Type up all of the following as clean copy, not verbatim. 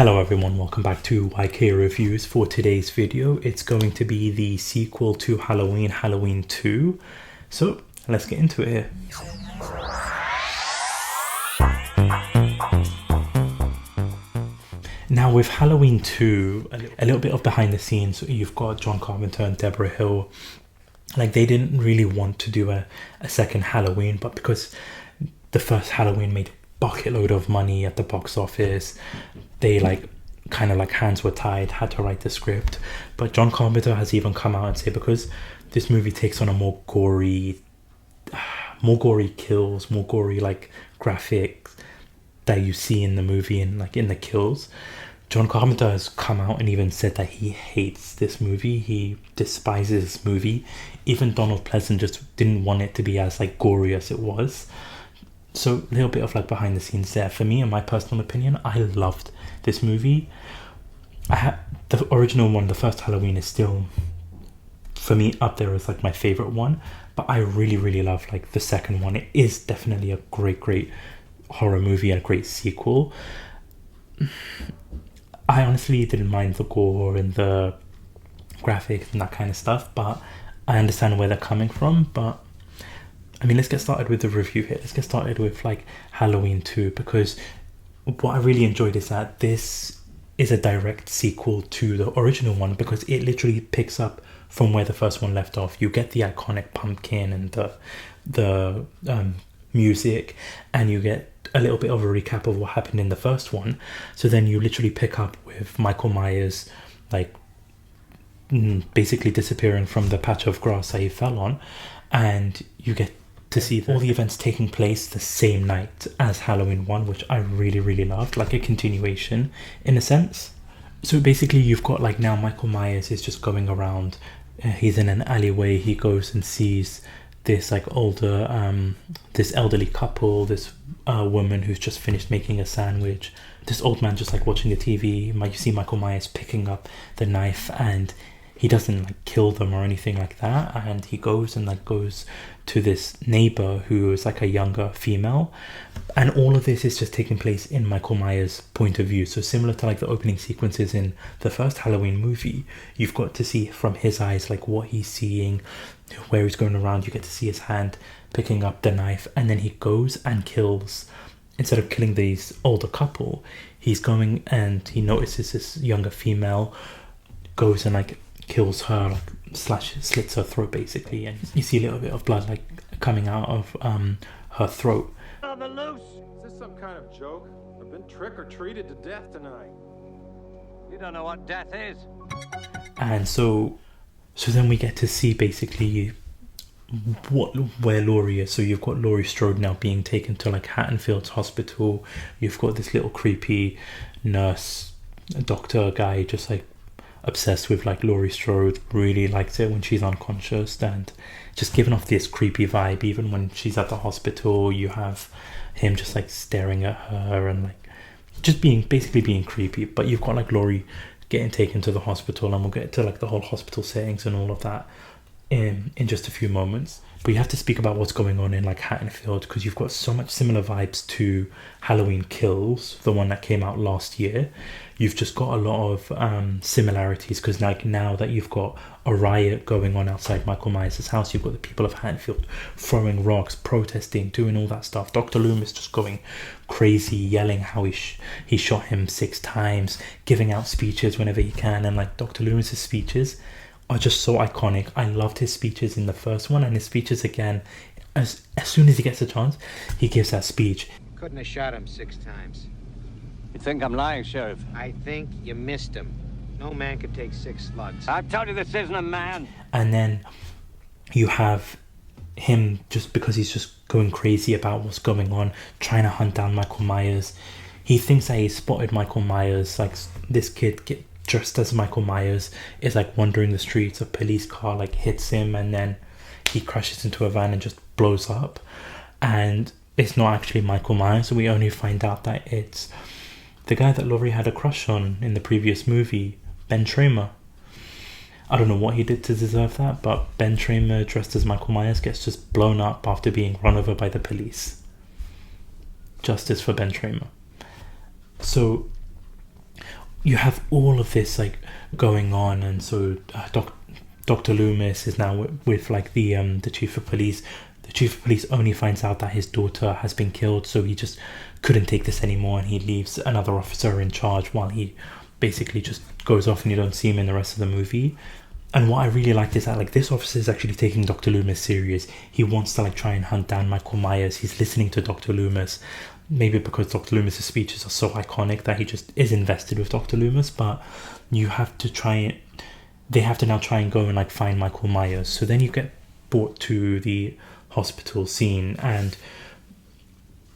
Hello everyone, welcome back to YK Reviews. For today's video, it's going to be the sequel to Halloween, Halloween 2. So, let's get into it here. Now with Halloween 2, a little bit of behind the scenes, you've got John Carpenter and Deborah Hill. Like, they didn't really want to do a second Halloween, but because the first Halloween made a bucket load of money at the box office, they kind of hands were tied, had to write the script. But John Carpenter has even come out and said, because this movie takes on a more gory kills, more gory graphics that you see in the movie and in the kills, John Carpenter has come out and even said that he hates this movie. He despises this movie. Even Donald Pleasence just didn't want it to be as gory as it was. So a little bit of behind the scenes there. For me, in my personal opinion, I loved this movie. The original one, the first Halloween, is still, for me, up there as my favorite one. But I really love the second one. It is definitely a great horror movie and a great sequel. I honestly didn't mind the gore and the graphics and that kind of stuff, but I understand where they're coming from. But I mean, let's get started with the review here. Let's get started with Halloween 2, because what I really enjoyed is that this is a direct sequel to the original one, because it literally picks up from where the first one left off. You get the iconic pumpkin and the music, and you get a little bit of a recap of what happened in the first one. So then you literally pick up with Michael Myers basically disappearing from the patch of grass that he fell on, and you get to see all the events taking place the same night as Halloween 1, which I really loved, like a continuation in a sense. So basically you've got now Michael Myers is just going around, he's in an alleyway, he goes and sees this this elderly couple, this woman who's just finished making a sandwich, this old man just watching the TV. You see Michael Myers picking up the knife, and he doesn't kill them or anything like that, and he goes and goes to this neighbor who is a younger female, and all of this is just taking place in Michael Myers' point of view. So similar to the opening sequences in the first Halloween movie, you've got to see from his eyes what he's seeing, where he's going around. You get to see his hand picking up the knife, and then he goes and kills, instead of killing this older couple, he's going and he notices this younger female, goes and kills her, slits her throat basically, and you see a little bit of blood coming out of her throat. On the loose! Is this some kind of joke? I've been trick-or-treated to death tonight. You don't know what death is. And so then we get to see basically where Laurie is. So you've got Laurie Strode now being taken to Haddonfield Hospital. You've got this little creepy nurse, doctor guy, just obsessed with Laurie Strode, really likes it when she's unconscious, and just giving off this creepy vibe. Even when she's at the hospital, you have him just staring at her and just basically being creepy. But you've got Laurie getting taken to the hospital, and we'll get to the whole hospital settings and all of that in just a few moments. But you have to speak about what's going on in Haddonfield, because you've got so much similar vibes to Halloween Kills, the one that came out last year. You've just got a lot of similarities, because now that you've got a riot going on outside Michael Myers' house, you've got the people of Haddonfield throwing rocks, protesting, doing all that stuff. Dr. Loomis just going crazy, yelling how he shot him 6 times, giving out speeches whenever he can, and Dr. Loomis's speeches are just so iconic. I loved his speeches in the first one, and his speeches again. As soon as he gets a chance, he gives that speech. Couldn't have shot him 6 times. You think I'm lying, Sheriff? I think you missed him. No man could take 6 slugs. I've told you this isn't a man. And then you have him, just because he's just going crazy about what's going on, trying to hunt down Michael Myers. He thinks that he spotted Michael Myers, this kid dressed as Michael Myers is wandering the streets. A police car hits him, and then he crashes into a van and just blows up, and it's not actually Michael Myers. So we only find out that it's the guy that Laurie had a crush on in the previous movie, Ben Tramer. I don't know what he did to deserve that, but Ben Tramer dressed as Michael Myers gets just blown up after being run over by the police. Justice for Ben Tramer. So you have all of this like going on, and so Dr. Loomis is now with like the chief of police. The chief of police only finds out that his daughter has been killed, so he just couldn't take this anymore, and he leaves another officer in charge while he basically just goes off, and you don't see him in the rest of the movie. And what I really liked is that like this officer is actually taking Dr. Loomis serious. He wants to like try and hunt down Michael Myers. He's listening to Dr. Loomis, maybe because Dr. Loomis's speeches are so iconic that he just is invested with Dr. Loomis. But you have to they have to now try and go and like find Michael Myers. So then you get brought to the hospital scene, and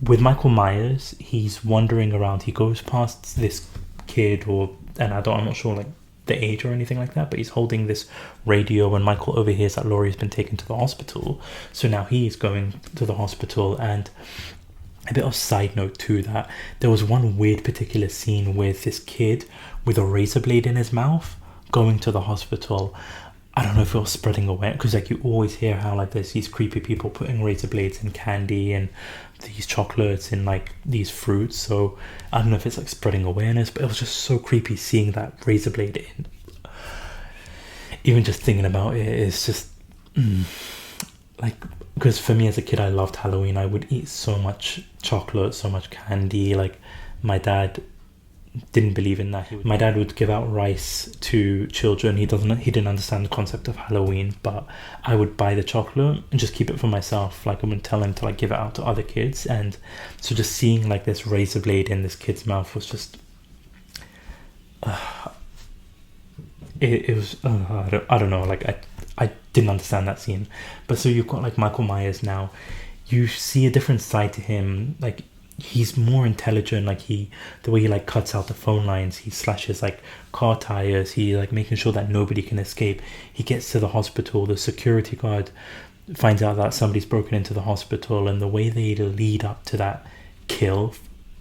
with Michael Myers, he's wandering around. He goes past this kid or an adult, I'm not sure like the age or anything like that, but he's holding this radio, and Michael overhears that Laurie's been taken to the hospital. So now he's going to the hospital. And a bit of side note to that, there was one weird particular scene with this kid with a razor blade in his mouth going to the hospital. I don't know if it was spreading awareness, because like you always hear how like there's these creepy people putting razor blades in candy and these chocolates and like these fruits. So I don't know if it's like spreading awareness, but it was just so creepy seeing that razor blade in. Even just thinking about it is just like, because for me as a kid, I loved Halloween. I would eat so much chocolate, so much candy. Like my dad didn't believe in that. My dad would give out rice to children. He didn't understand the concept of Halloween, but I would buy the chocolate and just keep it for myself. Like I wouldn't tell him to like give it out to other kids. And so just seeing like this razor blade in this kid's mouth was just it was I don't know, like I didn't understand that scene. But so you've got like Michael Myers now. You see a different side to him. Like he's more intelligent. Like the way he like cuts out the phone lines, he slashes like car tires, he like making sure that nobody can escape. He gets to the hospital, the security guard finds out that somebody's broken into the hospital, and the way they lead up to that kill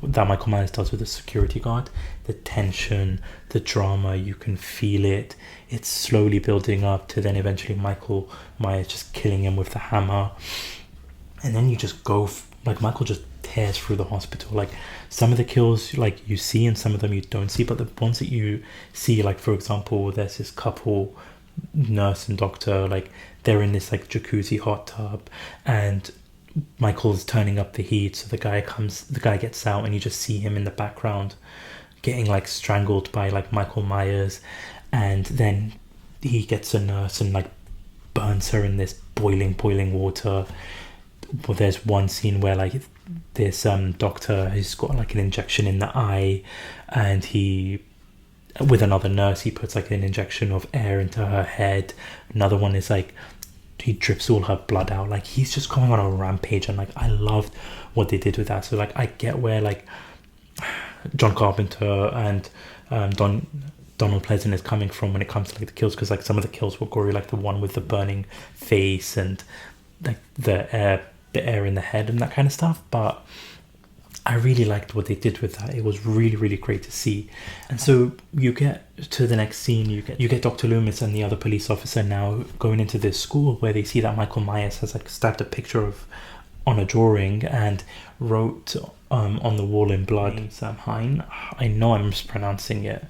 that Michael Myers does with the security guard, the tension, the drama, you can feel it. It's slowly building up to then eventually Michael Myers just killing him with the hammer. And then you just go like Michael just tears through the hospital. Like some of the kills like you see and some of them you don't see, but the ones that you see, like for example there's this couple, nurse and doctor, like they're in this like jacuzzi hot tub and Michael's turning up the heat, so the guy gets out and you just see him in the background getting like strangled by like Michael Myers, and then he gets a nurse and like burns her in this boiling water. Well, there's one scene where like this doctor has got like an injection in the eye, and he with another nurse he puts like an injection of air into her head. Another one is like he drips all her blood out. Like he's just going on a rampage, and like I loved what they did with that. So like I get where like John Carpenter and Donald Pleasant is coming from when it comes to like the kills, because like some of the kills were gory, like the one with the burning face and like the air in the head and that kind of stuff. But I really liked what they did with that. It was really, really great to see. And so you get to the next scene, you get Dr. Loomis and the other police officer now going into this school where they see that Michael Myers has like stabbed a picture of on a drawing and wrote on the wall in blood, Sam Hine. I know I'm mispronouncing it,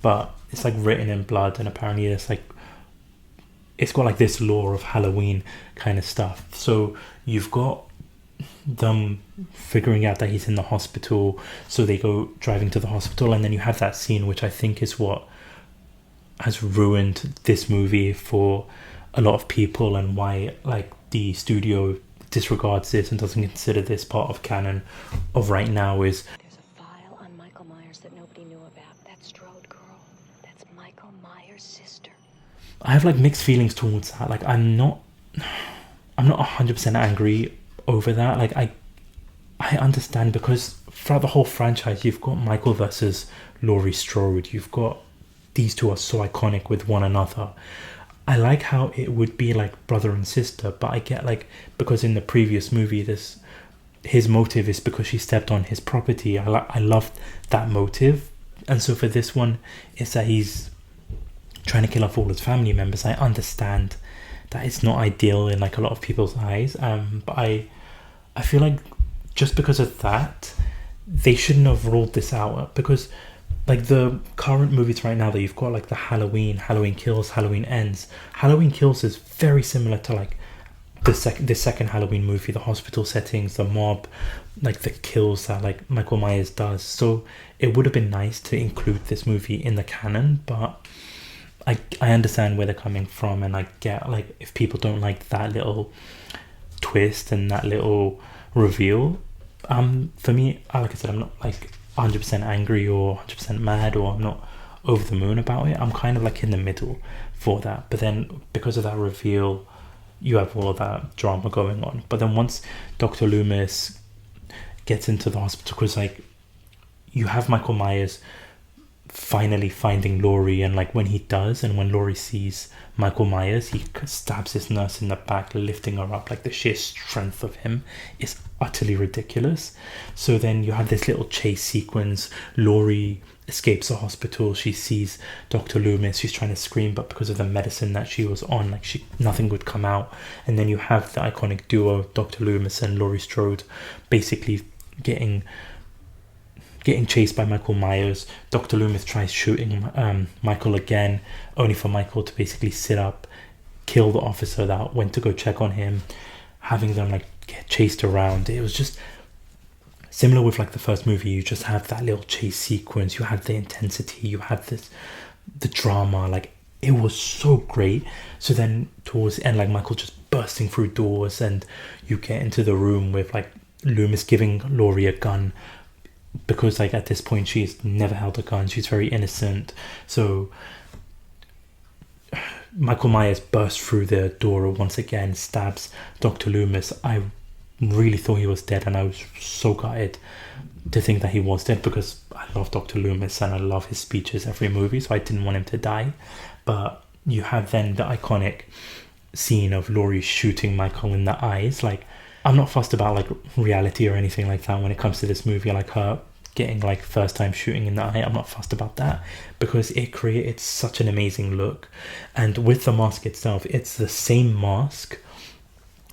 but it's like written in blood, and apparently it's got like this lore of Halloween kind of stuff. So you've got them figuring out that he's in the hospital, so they go driving to the hospital, and then you have that scene which I think is what has ruined this movie for a lot of people, and why like the studio disregards this and doesn't consider this part of canon of right now. Is there's a file on Michael Myers that nobody knew about. That Strode girl, that's Michael Myers' sister. I have like mixed feelings towards that. Like I'm not 100% angry over that. Like I understand, because throughout the whole franchise you've got Michael versus Laurie Strode. You've got these two are so iconic with one another. I like how it would be like brother and sister, but I get like, because in the previous movie his motive is because she stepped on his property. I loved that motive, and so for this one it's that he's trying to kill off all his family members. I understand that it's not ideal in like a lot of people's eyes, but I feel like just because of that they shouldn't have ruled this out, because like the current movies right now that you've got, like the Halloween Kills, Halloween Ends. Halloween Kills is very similar to like the second Halloween movie, the hospital settings, the mob, like the kills that like Michael Myers does. So it would have been nice to include this movie in the canon, but I understand where they're coming from, and I get like if people don't like that little twist and that little reveal. For me, like I said, I'm not like 100% angry or 100% mad, or I'm not over the moon about it. I'm kind of like in the middle for that. But then because of that reveal, you have all of that drama going on. But then once Dr. Loomis gets into the hospital, because like you have Michael Myers finally finding Laurie, and like when he does, and when Laurie sees Michael Myers, he stabs his nurse in the back, lifting her up. Like the sheer strength of him is utterly ridiculous. So then you have this little chase sequence. Laurie escapes the hospital, she sees Dr. Loomis, she's trying to scream, but because of the medicine that she was on, like nothing would come out. And then you have the iconic duo, Dr. Loomis and Laurie Strode, basically getting chased by Michael Myers. Dr. Loomis tries shooting Michael again, only for Michael to basically sit up, kill the officer that went to go check on him, having them like get chased around. It was just similar with like the first movie. You just have that little chase sequence, you have the intensity, you have the drama. Like it was so great. So then towards the end, like Michael just bursting through doors, and you get into the room with like Loomis giving Laurie a gun, because like at this point she's never held a gun, she's very innocent. So Michael Myers bursts through the door once again, stabs Dr. Loomis. I really thought he was dead, and I was so gutted to think that he was dead, because I love Dr. Loomis and I love his speeches every movie, so I didn't want him to die. But you have then the iconic scene of Laurie shooting Michael in the eyes. Like I'm not fussed about like reality or anything like that when it comes to this movie, like her getting like first time shooting in the eye. I'm not fussed about that, because it created such an amazing look. And with the mask itself, it's the same mask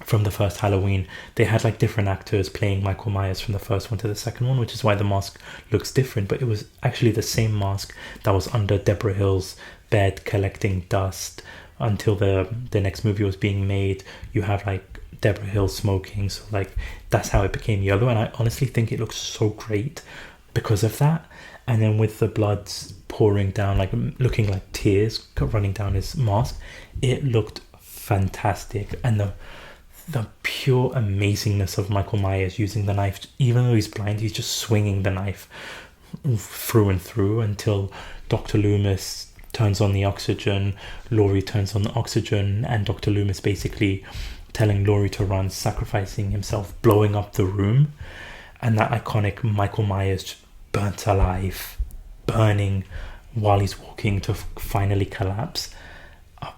from the first Halloween. They had like different actors playing Michael Myers from the first one to the second one, which is why the mask looks different, but it was actually the same mask that was under Deborah Hill's bed collecting dust until the next movie was being made. You have like Deborah Hill smoking, so like that's how it became yellow, and I honestly think it looks so great because of that. And then with the blood pouring down, like looking like tears running down his mask, it looked fantastic. And the pure amazingness of Michael Myers using the knife, even though he's blind, he's just swinging the knife through and through until Dr. Loomis turns on the oxygen, Laurie turns on the oxygen, and Dr. Loomis basically telling Laurie to run, sacrificing himself, blowing up the room. And that iconic Michael Myers just burnt alive, burning while he's walking to finally collapse. A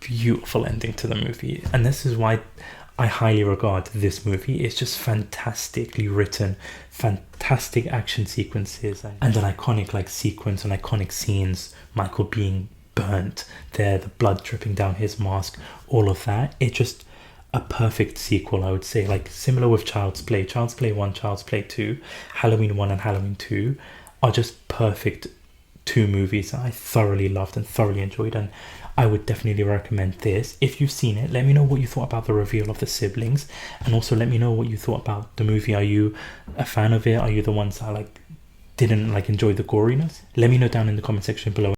beautiful ending to the movie. And this is why I highly regard this movie. It's just fantastically written, fantastic action sequences, and an iconic like sequence and iconic scenes. Michael being burnt there, the blood dripping down his mask, all of that. It's just a perfect sequel, I would say. Like similar with Child's Play 1, Child's Play 2, Halloween 1 and Halloween 2 are just perfect two movies that I thoroughly loved and thoroughly enjoyed, and I would definitely recommend this. If you've seen it, let me know what you thought about the reveal of the siblings, and also let me know what you thought about the movie. Are you a fan of it? Are you the ones that like didn't like enjoy the goriness? Let me know down in the comment section below.